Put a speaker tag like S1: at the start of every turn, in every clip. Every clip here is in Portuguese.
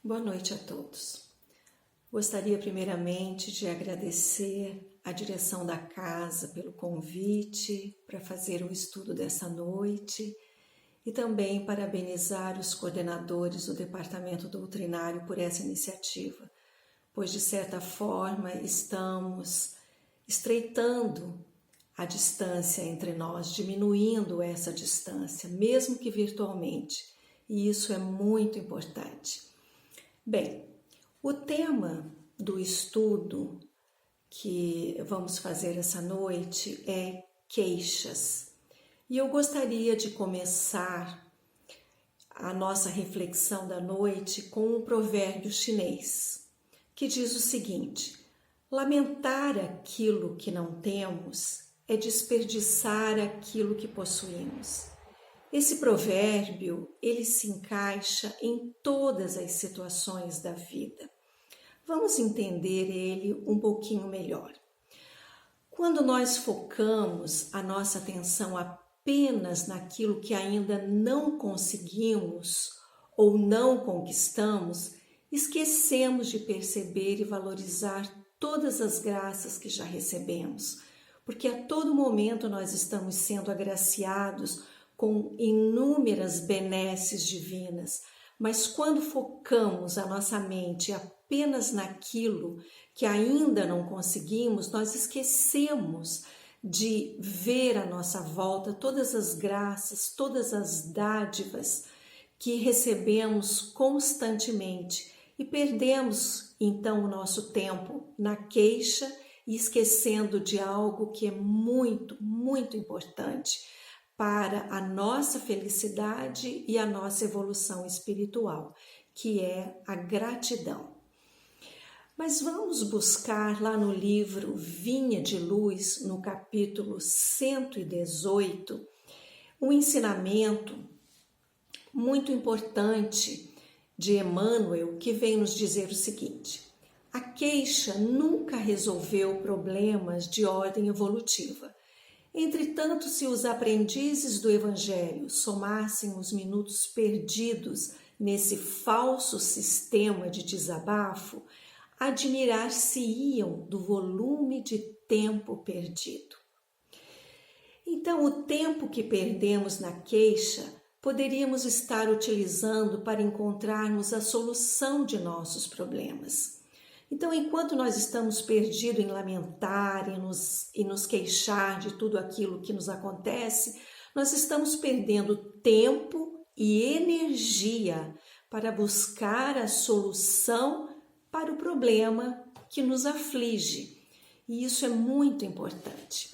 S1: Boa noite a todos. Gostaria primeiramente de agradecer à direção da casa pelo convite para fazer o estudo dessa noite e também parabenizar os coordenadores do Departamento Doutrinário por essa iniciativa, pois de certa forma estamos estreitando a distância entre nós, diminuindo essa distância, mesmo que virtualmente, e isso é muito importante. Bem, o tema do estudo que vamos fazer essa noite é queixas. E eu gostaria de começar a nossa reflexão da noite com um provérbio chinês, que diz o seguinte: lamentar aquilo que não temos é desperdiçar aquilo que possuímos. Esse provérbio, ele se encaixa em todas as situações da vida. Vamos entender ele um pouquinho melhor. Quando nós focamos a nossa atenção apenas naquilo que ainda não conseguimos ou não conquistamos, esquecemos de perceber e valorizar todas as graças que já recebemos, porque a todo momento nós estamos sendo agraciados com inúmeras benesses divinas, mas quando focamos a nossa mente apenas naquilo que ainda não conseguimos, nós esquecemos de ver à nossa volta todas as graças, todas as dádivas que recebemos constantemente e perdemos então o nosso tempo na queixa e esquecendo de algo que é muito, muito importante para a nossa felicidade e a nossa evolução espiritual, que é a gratidão. Mas vamos buscar lá no livro Vinha de Luz, no capítulo 118, um ensinamento muito importante de Emmanuel, que vem nos dizer o seguinte: a queixa nunca resolveu problemas de ordem evolutiva. Entretanto, se os aprendizes do Evangelho somassem os minutos perdidos nesse falso sistema de desabafo, admirar-se-iam do volume de tempo perdido. Então, o tempo que perdemos na queixa poderíamos estar utilizando para encontrarmos a solução de nossos problemas. Então, enquanto nós estamos perdidos em lamentar e nos queixar de tudo aquilo que nos acontece, nós estamos perdendo tempo e energia para buscar a solução para o problema que nos aflige. E isso é muito importante.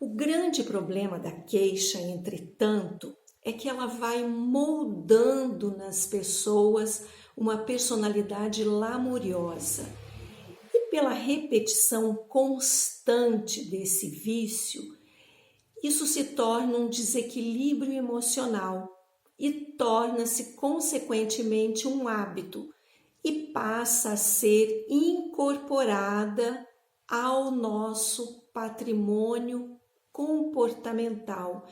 S1: O grande problema da queixa, entretanto, é que ela vai moldando nas pessoas uma personalidade lamuriosa. E pela repetição constante desse vício, isso se torna um desequilíbrio emocional e torna-se, consequentemente, um hábito e passa a ser incorporada ao nosso patrimônio comportamental.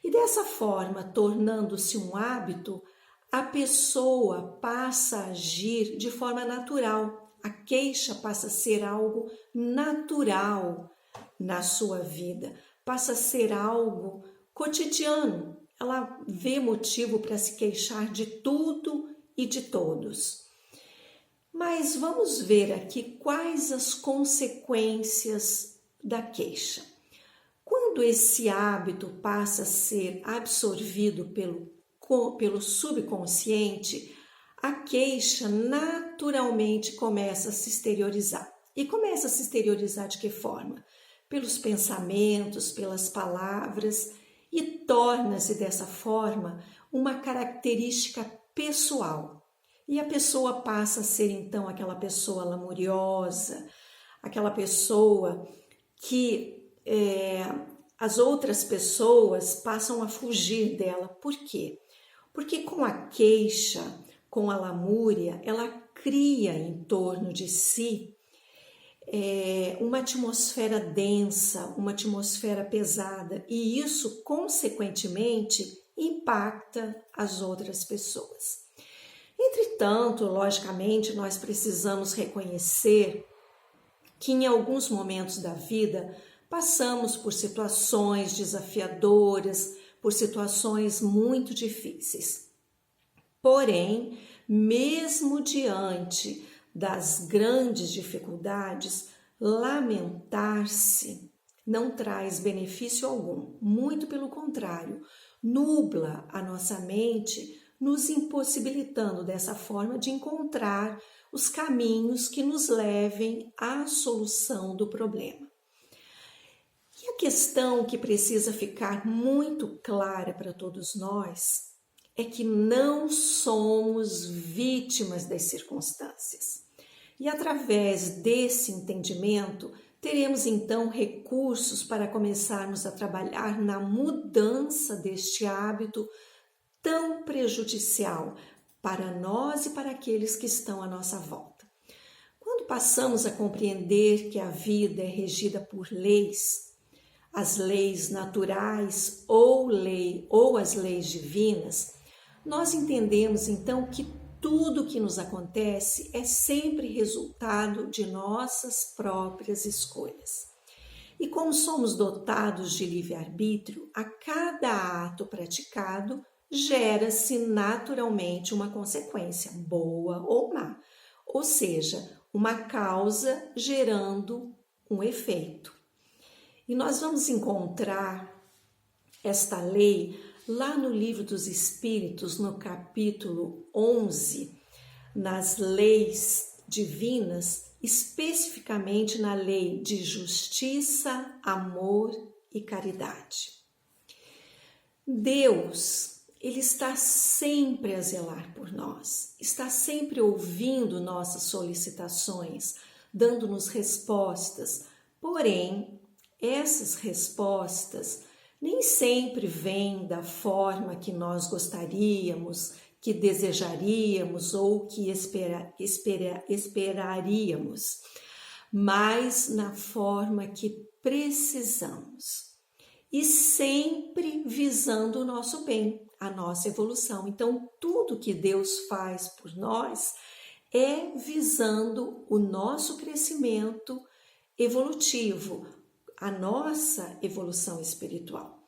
S1: E dessa forma, tornando-se um hábito, a pessoa passa a agir de forma natural. A queixa passa a ser algo natural na sua vida, passa a ser algo cotidiano. Ela vê motivo para se queixar de tudo e de todos. Mas vamos ver aqui quais as consequências da queixa. Quando esse hábito passa a ser absorvido pelo subconsciente, a queixa naturalmente começa a se exteriorizar. E começa a se exteriorizar de que forma? Pelos pensamentos, pelas palavras, e torna-se dessa forma uma característica pessoal. E a pessoa passa a ser então aquela pessoa lamuriosa, aquela pessoa que as outras pessoas passam a fugir dela. Por quê? Porque com a queixa, com a lamúria, ela cria em torno de si uma atmosfera densa, uma atmosfera pesada, e isso, consequentemente, impacta as outras pessoas. Entre Entretanto, logicamente, nós precisamos reconhecer que em alguns momentos da vida passamos por situações desafiadoras, por situações muito difíceis. Porém, mesmo diante das grandes dificuldades, lamentar-se não traz benefício algum, muito pelo contrário, nubla a nossa mente, nos impossibilitando dessa forma de encontrar os caminhos que nos levem à solução do problema. E a questão que precisa ficar muito clara para todos nós é que não somos vítimas das circunstâncias. E através desse entendimento, teremos então recursos para começarmos a trabalhar na mudança deste hábito tão prejudicial para nós e para aqueles que estão à nossa volta. Quando passamos a compreender que a vida é regida por leis, as leis naturais ou as leis divinas, nós entendemos então que tudo que nos acontece é sempre resultado de nossas próprias escolhas. E como somos dotados de livre-arbítrio, a cada ato praticado gera-se naturalmente uma consequência, boa ou má, ou seja, uma causa gerando um efeito. E nós vamos encontrar esta lei lá no Livro dos Espíritos, no capítulo 11, nas leis divinas, especificamente na lei de justiça, amor e caridade. Deus, Ele está sempre a zelar por nós, está sempre ouvindo nossas solicitações, dando-nos respostas, porém, essas respostas nem sempre vêm da forma que nós gostaríamos, que desejaríamos ou que esperaríamos, mas na forma que precisamos. E sempre visando o nosso bem, a nossa evolução. Então, tudo que Deus faz por nós é visando o nosso crescimento evolutivo, a nossa evolução espiritual.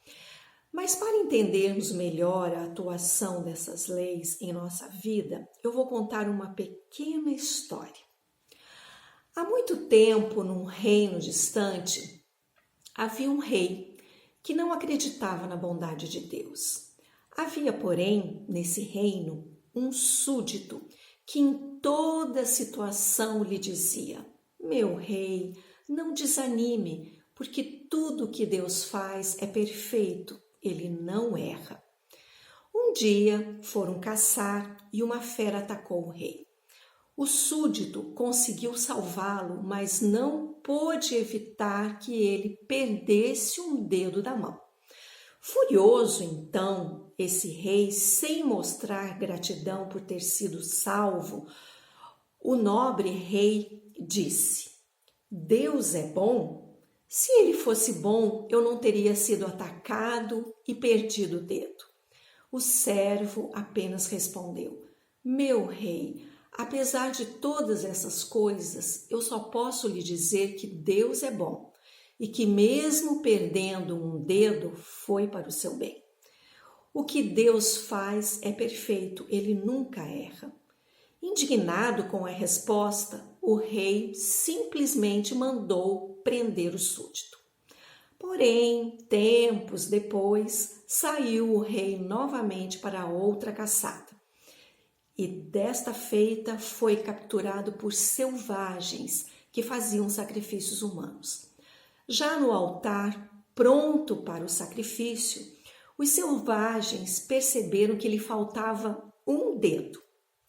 S1: Mas para entendermos melhor a atuação dessas leis em nossa vida, eu vou contar uma pequena história. Há muito tempo, num reino distante, havia um rei que não acreditava na bondade de Deus. Havia, porém, nesse reino, um súdito que em toda situação lhe dizia: meu rei, não desanime, porque tudo que Deus faz é perfeito, ele não erra. Um dia foram caçar e uma fera atacou o rei. O súdito conseguiu salvá-lo, mas não pôde evitar que ele perdesse um dedo da mão. Furioso, então, esse rei, sem mostrar gratidão por ter sido salvo, o nobre rei disse: Deus é bom? Se ele fosse bom, eu não teria sido atacado e perdido o dedo. O servo apenas respondeu: meu rei, apesar de todas essas coisas, eu só posso lhe dizer que Deus é bom e que mesmo perdendo um dedo, foi para o seu bem. O que Deus faz é perfeito, ele nunca erra. Indignado com a resposta, o rei simplesmente mandou prender o súdito. Porém, tempos depois, saiu o rei novamente para outra caçada. E desta feita foi capturado por selvagens que faziam sacrifícios humanos. Já no altar, pronto para o sacrifício, os selvagens perceberam que lhe faltava um dedo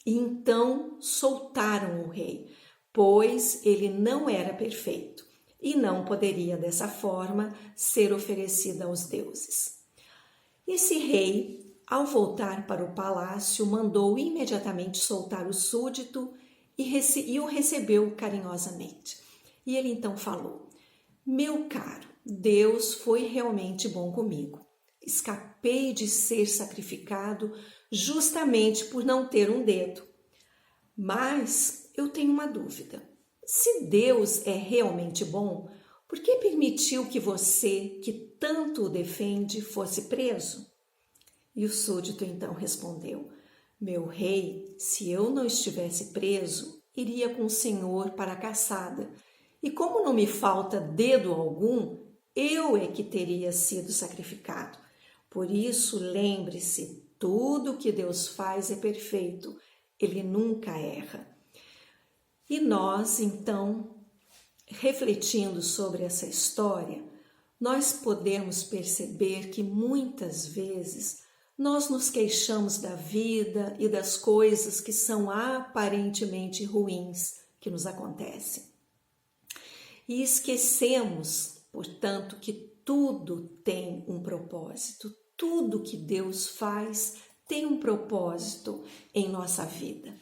S1: e então soltaram o rei, pois ele não era perfeito e não poderia dessa forma ser oferecido aos deuses. Esse rei, ao voltar para o palácio, mandou imediatamente soltar o súdito e o recebeu carinhosamente. E ele então falou: meu caro, Deus foi realmente bom comigo. Escapei de ser sacrificado justamente por não ter um dedo. Mas eu tenho uma dúvida. Se Deus é realmente bom, por que permitiu que você, que tanto o defende, fosse preso? E o súdito então respondeu: Meu rei, se eu não estivesse preso, iria com o senhor para a caçada. E como não me falta dedo algum, eu é que teria sido sacrificado. Por isso, lembre-se, tudo que Deus faz é perfeito, Ele nunca erra. E nós, então, refletindo sobre essa história, nós podemos perceber que muitas vezes nós nos queixamos da vida e das coisas que são aparentemente ruins que nos acontecem. E esquecemos, portanto, que tudo tem um propósito, tudo que Deus faz tem um propósito em nossa vida.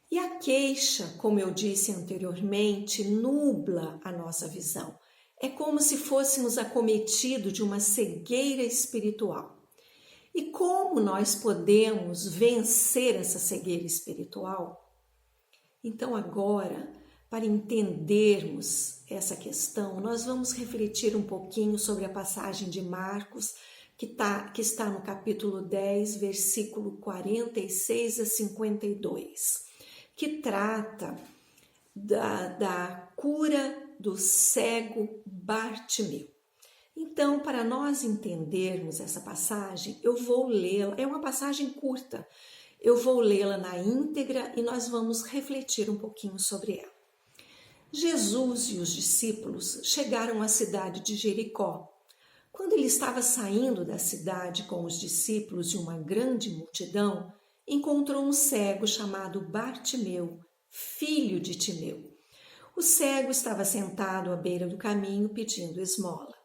S1: E a queixa, como eu disse anteriormente, nubla a nossa visão. É como se fôssemos acometidos de uma cegueira espiritual. E como nós podemos vencer essa cegueira espiritual? Então agora, para entendermos essa questão, nós vamos refletir um pouquinho sobre a passagem de Marcos, que está no capítulo 10, versículo 46 a 52. Que trata da cura do cego Bartimeu. Então, para nós entendermos essa passagem, eu vou lê-la, é uma passagem curta, eu vou lê-la na íntegra e nós vamos refletir um pouquinho sobre ela. Jesus e os discípulos chegaram à cidade de Jericó. Quando ele estava saindo da cidade com os discípulos e uma grande multidão, encontrou um cego chamado Bartimeu, filho de Timeu. O cego estava sentado à beira do caminho pedindo esmola.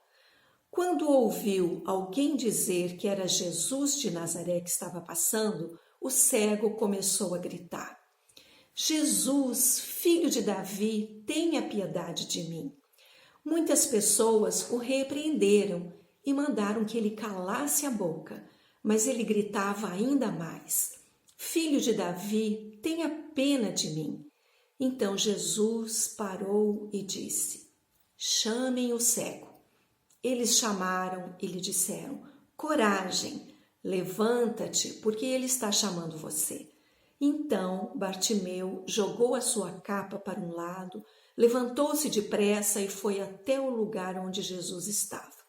S1: Quando ouviu alguém dizer que era Jesus de Nazaré que estava passando, o cego começou a gritar: Jesus, filho de Davi, tenha piedade de mim. Muitas pessoas o repreenderam e mandaram que ele calasse a boca, mas ele gritava ainda mais: Filho de Davi, tenha pena de mim. Então Jesus parou e disse: Chamem o cego. Eles chamaram e lhe disseram: Coragem, levanta-te, porque ele está chamando você. Então Bartimeu jogou a sua capa para um lado, levantou-se depressa e foi até o lugar onde Jesus estava.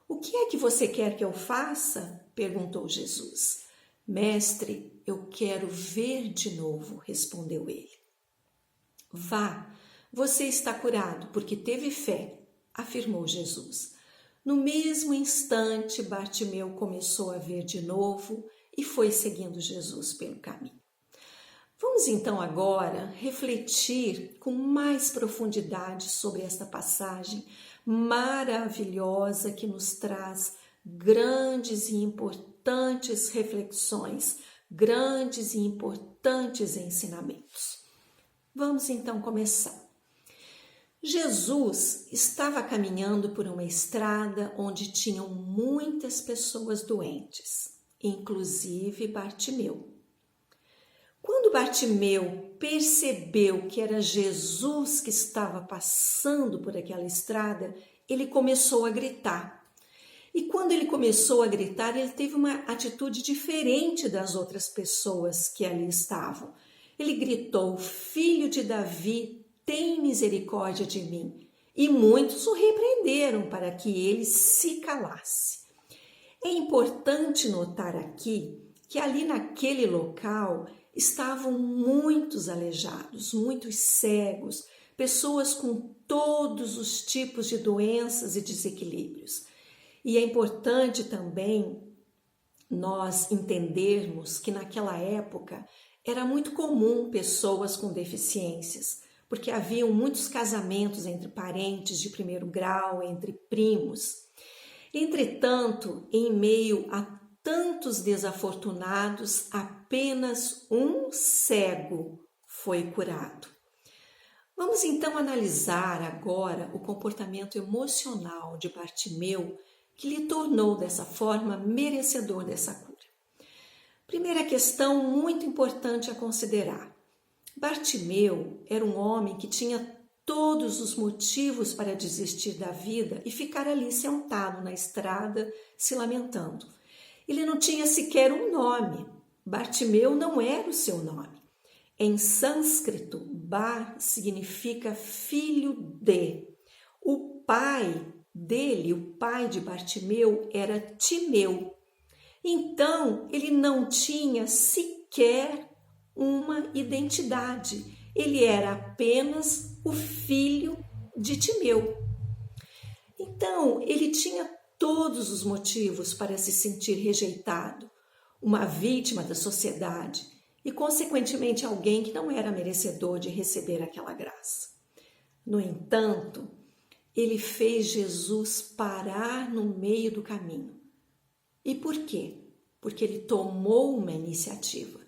S1: O que é que você quer que eu faça? Perguntou Jesus. Mestre, eu quero ver de novo, respondeu ele. Vá, você está curado porque teve fé, afirmou Jesus. No mesmo instante, Bartimeu começou a ver de novo e foi seguindo Jesus pelo caminho. Vamos então agora refletir com mais profundidade sobre esta passagem maravilhosa que nos traz grandes e importantes reflexões, grandes e importantes ensinamentos. Vamos então começar. Jesus estava caminhando por uma estrada onde tinham muitas pessoas doentes, inclusive Bartimeu. Quando Bartimeu percebeu que era Jesus que estava passando por aquela estrada, ele começou a gritar. E quando ele começou a gritar, ele teve uma atitude diferente das outras pessoas que ali estavam. Ele gritou: Filho de Davi, tem misericórdia de mim. E muitos o repreenderam para que ele se calasse. É importante notar aqui que ali naquele local estavam muitos aleijados, muitos cegos, pessoas com todos os tipos de doenças e desequilíbrios. E é importante também nós entendermos que naquela época era muito comum pessoas com deficiências, porque haviam muitos casamentos entre parentes de primeiro grau, entre primos. Entretanto, em meio a tantos desafortunados, apenas um cego foi curado. Vamos então analisar agora o comportamento emocional de Bartimeu que lhe tornou dessa forma merecedor dessa cura. Primeira questão muito importante a considerar: Bartimeu era um homem que tinha todos os motivos para desistir da vida e ficar ali sentado na estrada se lamentando. Ele não tinha sequer um nome. Bartimeu não era o seu nome. Em sânscrito, Bar significa filho de. O pai dele, o pai de Bartimeu, era Timeu. Então, ele não tinha sequer uma identidade. Ele era apenas o filho de Timeu. Então, ele tinha todos os motivos para se sentir rejeitado, uma vítima da sociedade e, consequentemente, alguém que não era merecedor de receber aquela graça. No entanto, ele fez Jesus parar no meio do caminho. E por quê? Porque ele tomou uma iniciativa.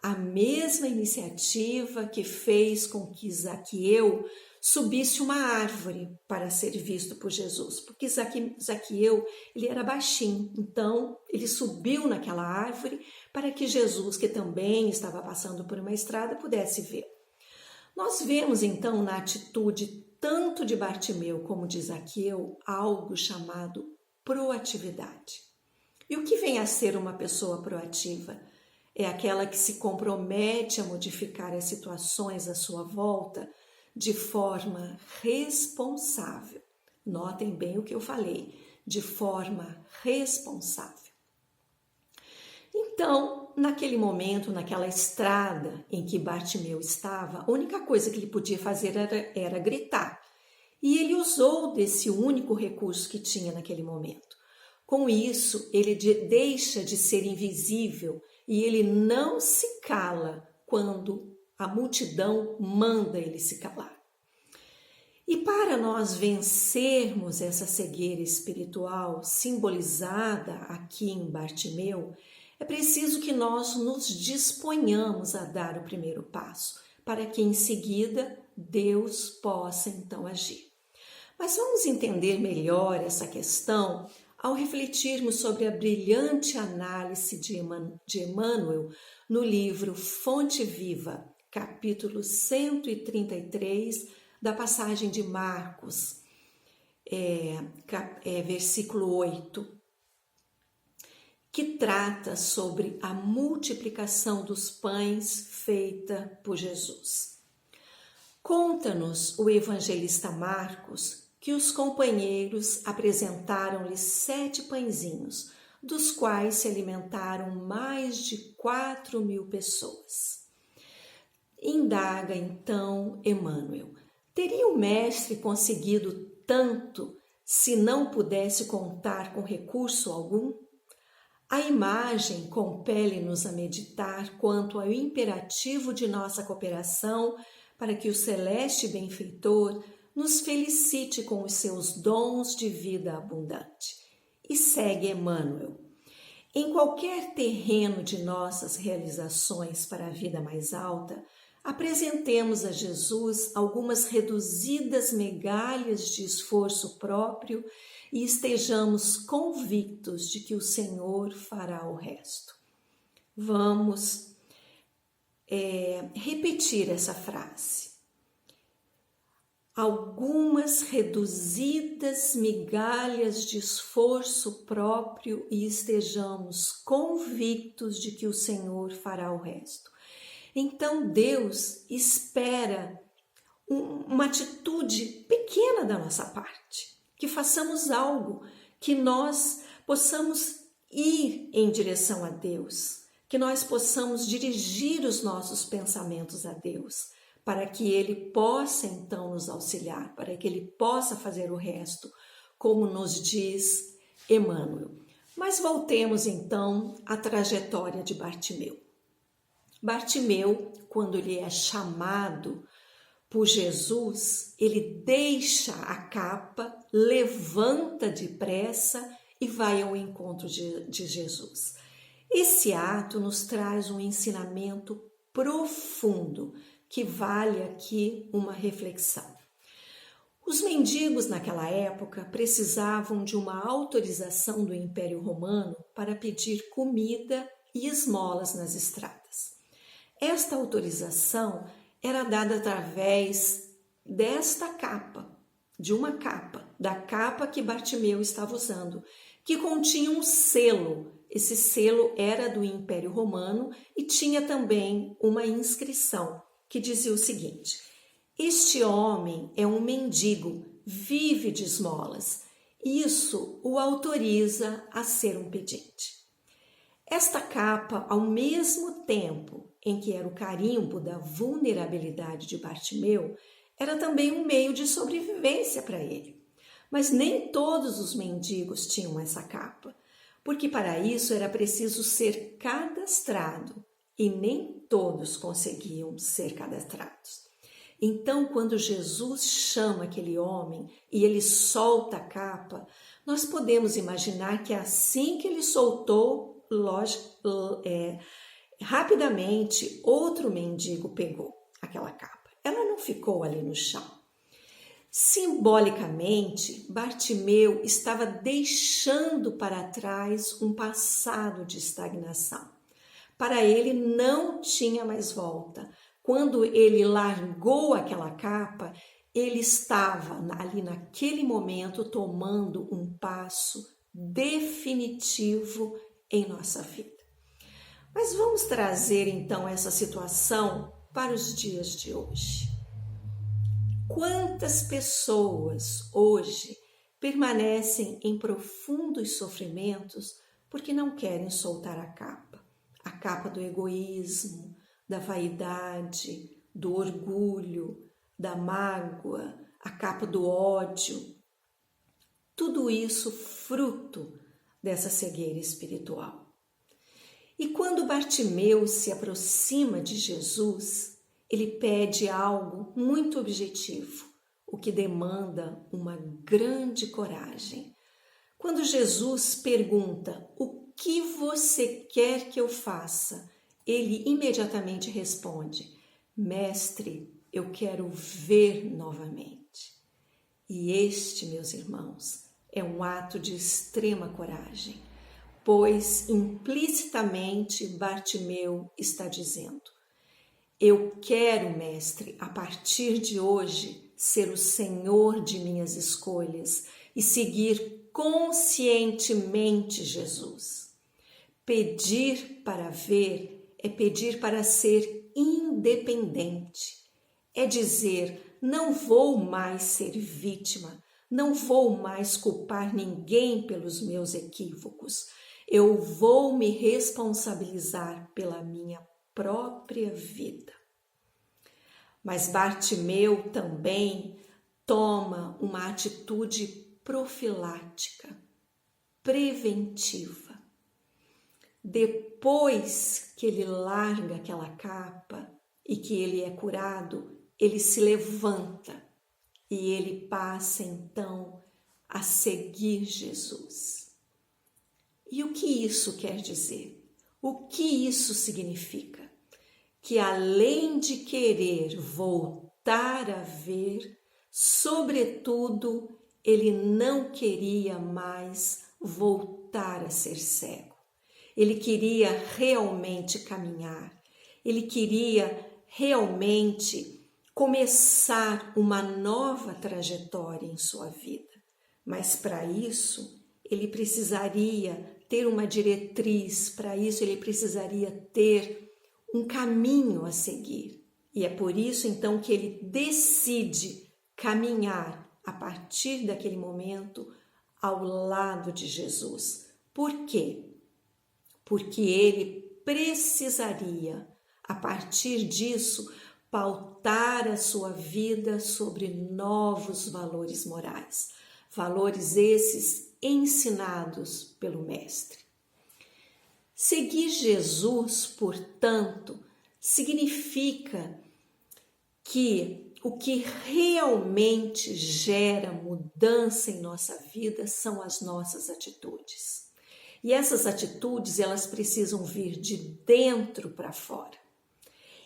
S1: A mesma iniciativa que fez com que Zaqueu subisse uma árvore para ser visto por Jesus. Porque Zaqueu, ele era baixinho, então ele subiu naquela árvore para que Jesus, que também estava passando por uma estrada, pudesse ver. Nós vemos então na atitude tanto de Bartimeu como de Zaqueu algo chamado proatividade. E o que vem a ser uma pessoa proativa? É aquela que se compromete a modificar as situações à sua volta de forma responsável. Notem bem o que eu falei, de forma responsável. Então, naquele momento, naquela estrada em que Bartimeu estava, a única coisa que ele podia fazer era gritar. E ele usou desse único recurso que tinha naquele momento. Com isso, ele deixa de ser invisível e ele não se cala quando a multidão manda ele se calar. E para nós vencermos essa cegueira espiritual simbolizada aqui em Bartimeu, é preciso que nós nos disponhamos a dar o primeiro passo, para que em seguida Deus possa então agir. Mas vamos entender melhor essa questão ao refletirmos sobre a brilhante análise de Emmanuel no livro Fonte Viva, capítulo 133, da passagem de Marcos, versículo 8, que trata sobre a multiplicação dos pães feita por Jesus. Conta-nos o evangelista Marcos que os companheiros apresentaram-lhe 7 pãezinhos, dos quais se alimentaram mais de 4.000 pessoas. Indaga então Emmanuel: teria o mestre conseguido tanto se não pudesse contar com recurso algum? A imagem compele-nos a meditar quanto ao imperativo de nossa cooperação para que o celeste benfeitor nos felicite com os seus dons de vida abundante. E segue Emmanuel: em qualquer terreno de nossas realizações para a vida mais alta, apresentemos a Jesus algumas reduzidas migalhas de esforço próprio e estejamos convictos de que o Senhor fará o resto. Vamos repetir essa frase. Algumas reduzidas migalhas de esforço próprio e estejamos convictos de que o Senhor fará o resto. Então Deus espera uma atitude pequena da nossa parte, que façamos algo, que nós possamos ir em direção a Deus, que nós possamos dirigir os nossos pensamentos a Deus, para que Ele possa então nos auxiliar, para que Ele possa fazer o resto, como nos diz Emmanuel. Mas voltemos então à trajetória de Bartimeu. Bartimeu, quando ele é chamado por Jesus, ele deixa a capa, levanta depressa e vai ao encontro de Jesus. Esse ato nos traz um ensinamento profundo que vale aqui uma reflexão. Os mendigos naquela época precisavam de uma autorização do Império Romano para pedir comida e esmolas nas estradas. Esta autorização era dada através desta capa, de uma capa, da capa que Bartimeu estava usando, que continha um selo. Esse selo era do Império Romano e tinha também uma inscrição que dizia o seguinte: este homem é um mendigo, vive de esmolas. Isso o autoriza a ser um pedinte. Esta capa, ao mesmo tempo em que era o carimbo da vulnerabilidade de Bartimeu, era também um meio de sobrevivência para ele. Mas nem todos os mendigos tinham essa capa, porque para isso era preciso ser cadastrado e nem todos conseguiam ser cadastrados. Então, quando Jesus chama aquele homem e ele solta a capa, nós podemos imaginar que assim que ele soltou, rapidamente outro mendigo pegou aquela capa. Ela não ficou ali no chão. Simbolicamente, Bartimeu estava deixando para trás um passado de estagnação. Para ele não tinha mais volta. Quando ele largou aquela capa, ele estava ali naquele momento tomando um passo definitivo em nossa vida. Mas vamos trazer então essa situação para os dias de hoje. Quantas pessoas hoje permanecem em profundos sofrimentos porque não querem soltar a capa do egoísmo, da vaidade, do orgulho, da mágoa, a capa do ódio. Tudo isso fruto dessa cegueira espiritual. E quando Bartimeu se aproxima de Jesus, ele pede algo muito objetivo, o que demanda uma grande coragem. Quando Jesus pergunta: o que você quer que eu faça? Ele imediatamente responde: Mestre, eu quero ver novamente. E este, meus irmãos, é um ato de extrema coragem, pois implicitamente Bartimeu está dizendo: eu quero, mestre, a partir de hoje, ser o senhor de minhas escolhas e seguir conscientemente Jesus. Pedir para ver é pedir para ser independente. É dizer, não vou mais ser vítima, não vou mais culpar ninguém pelos meus equívocos. Eu vou me responsabilizar pela minha própria vida. Mas Bartimeu também toma uma atitude profilática, preventiva. Depois que ele larga aquela capa e que ele é curado, ele se levanta e ele passa então a seguir Jesus. E o que isso quer dizer? O que isso significa? Que além de querer voltar a ver, sobretudo, ele não queria mais voltar a ser cego. Ele queria realmente caminhar. Ele queria realmente começar uma nova trajetória em sua vida. Mas para isso, ele precisaria ter uma diretriz, para isso ele precisaria ter um caminho a seguir. E é por isso então que ele decide caminhar a partir daquele momento ao lado de Jesus. Por quê? Porque ele precisaria, a partir disso, pautar a sua vida sobre novos valores morais. Valores esses ensinados pelo Mestre. Seguir Jesus, portanto, significa que o que realmente gera mudança em nossa vida são as nossas atitudes. E essas atitudes, elas precisam vir de dentro para fora.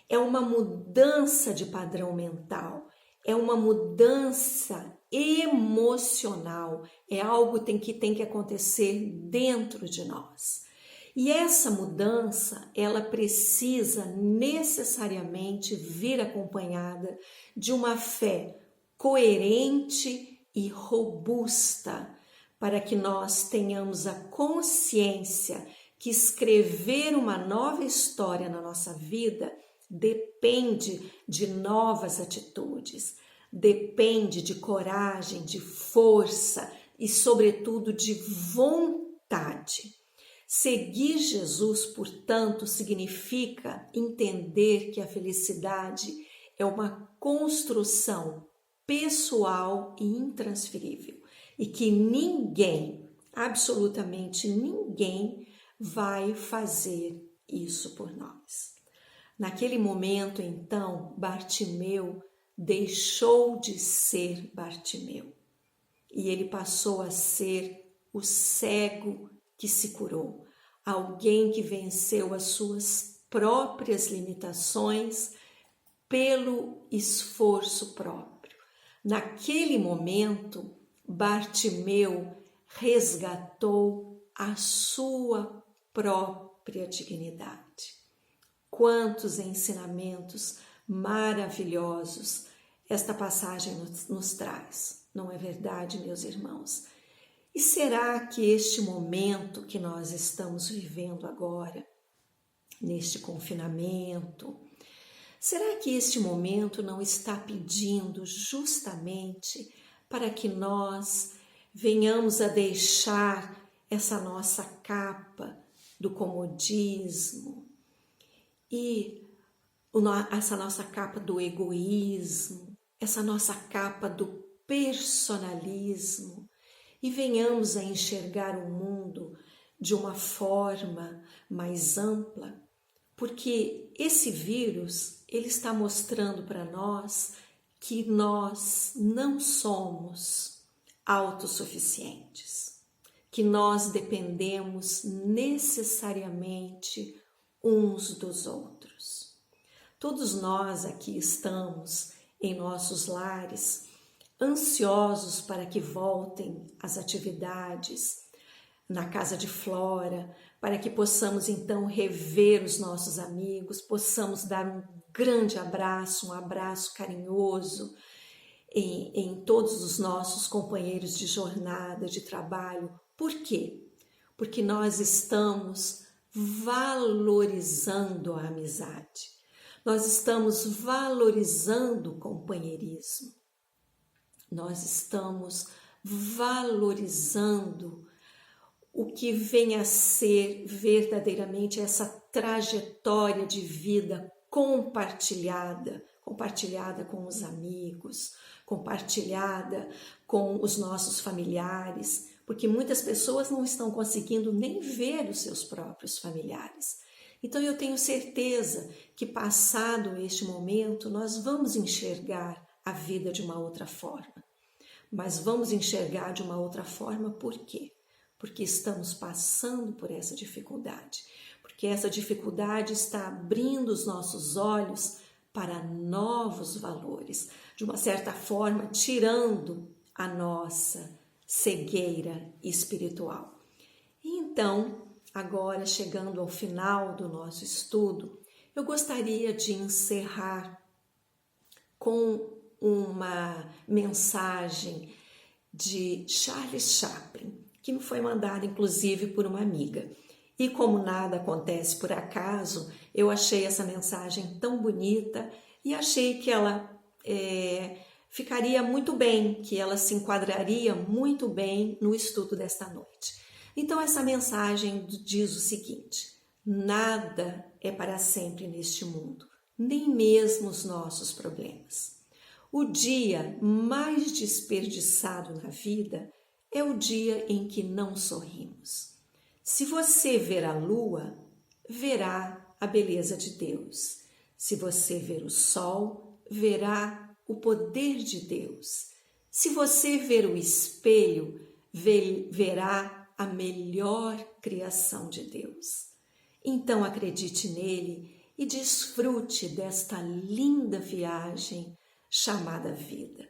S1: É uma mudança de padrão mental, é uma mudança emocional, é algo que tem que acontecer dentro de nós. E essa mudança, ela precisa necessariamente vir acompanhada de uma fé coerente e robusta, para que nós tenhamos a consciência que escrever uma nova história na nossa vida depende de novas atitudes, depende de coragem, de força e, sobretudo, de vontade. Seguir Jesus, portanto, significa entender que a felicidade é uma construção pessoal e intransferível e que ninguém, absolutamente ninguém, vai fazer isso por nós. Naquele momento, então, Bartimeu deixou de ser Bartimeu e ele passou a ser o cego que se curou, alguém que venceu as suas próprias limitações pelo esforço próprio. Naquele momento, Bartimeu resgatou a sua própria dignidade. Quantos ensinamentos maravilhosos esta passagem nos traz, não é verdade, meus irmãos? E será que este momento que nós estamos vivendo agora, neste confinamento, será que este momento não está pedindo justamente para que nós venhamos a deixar essa nossa capa do comodismo e essa nossa capa do egoísmo, essa nossa capa do personalismo, e venhamos a enxergar o mundo de uma forma mais ampla, porque esse vírus, ele está mostrando para nós que nós não somos autossuficientes, que nós dependemos necessariamente uns dos outros. Todos nós aqui estamos em nossos lares, ansiosos para que voltem as atividades na casa de Flora, para que possamos então rever os nossos amigos, possamos dar um grande abraço, um abraço carinhoso em todos os nossos companheiros de jornada, de trabalho. Por quê? Porque nós estamos valorizando a amizade, nós estamos valorizando o companheirismo. Nós estamos valorizando o que vem a ser verdadeiramente essa trajetória de vida compartilhada com os amigos, compartilhada com os nossos familiares, porque muitas pessoas não estão conseguindo nem ver os seus próprios familiares. Então eu tenho certeza que, passado este momento, nós vamos enxergar a vida de uma outra forma. Mas vamos enxergar de uma outra forma por quê? Porque estamos passando por essa dificuldade. Porque essa dificuldade está abrindo os nossos olhos para novos valores. De uma certa forma, tirando a nossa cegueira espiritual. E então, agora chegando ao final do nosso estudo, eu gostaria de encerrar com uma mensagem de Charles Chaplin, que me foi mandada inclusive por uma amiga. E como nada acontece por acaso, eu achei essa mensagem tão bonita e achei que ela ficaria muito bem, que ela se enquadraria muito bem no estudo desta noite. Então essa mensagem diz o seguinte: nada é para sempre neste mundo, nem mesmo os nossos problemas. O dia mais desperdiçado na vida é o dia em que não sorrimos. Se você ver a lua, verá a beleza de Deus. Se você ver o sol, verá o poder de Deus. Se você ver o espelho, verá a melhor criação de Deus. Então acredite nele e desfrute desta linda viagem chamada vida.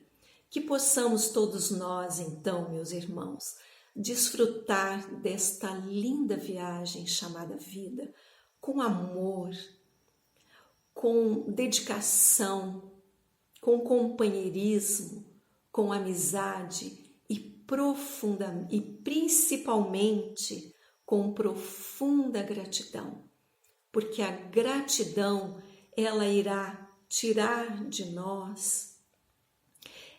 S1: Que possamos todos nós, então, meus irmãos, desfrutar desta linda viagem chamada vida com amor, com dedicação, com companheirismo, com amizade e principalmente com profunda gratidão, porque a gratidão ela irá tirar de nós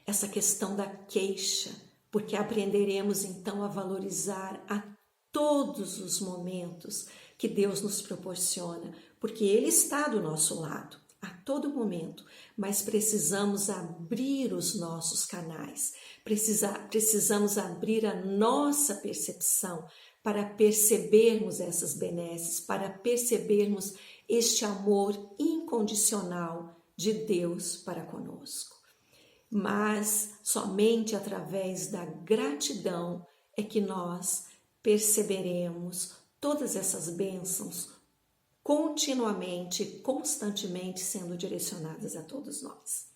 S1: essa questão da queixa, porque aprenderemos então a valorizar a todos os momentos que Deus nos proporciona, porque Ele está do nosso lado a todo momento, mas precisamos abrir os nossos canais, precisamos abrir a nossa percepção para percebermos essas benesses, para percebermos este amor incondicional de Deus para conosco. Mas somente através da gratidão é que nós perceberemos todas essas bênçãos continuamente, constantemente sendo direcionadas a todos nós.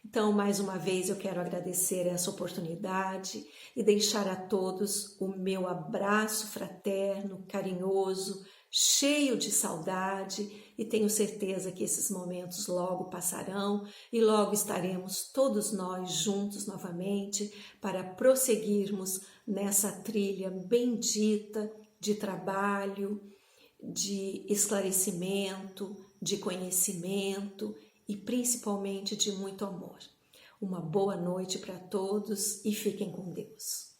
S1: Então, mais uma vez, eu quero agradecer essa oportunidade e deixar a todos o meu abraço fraterno, carinhoso, cheio de saudade, e tenho certeza que esses momentos logo passarão e logo estaremos todos nós juntos novamente para prosseguirmos nessa trilha bendita de trabalho, de esclarecimento, de conhecimento e principalmente de muito amor. Uma boa noite para todos e fiquem com Deus.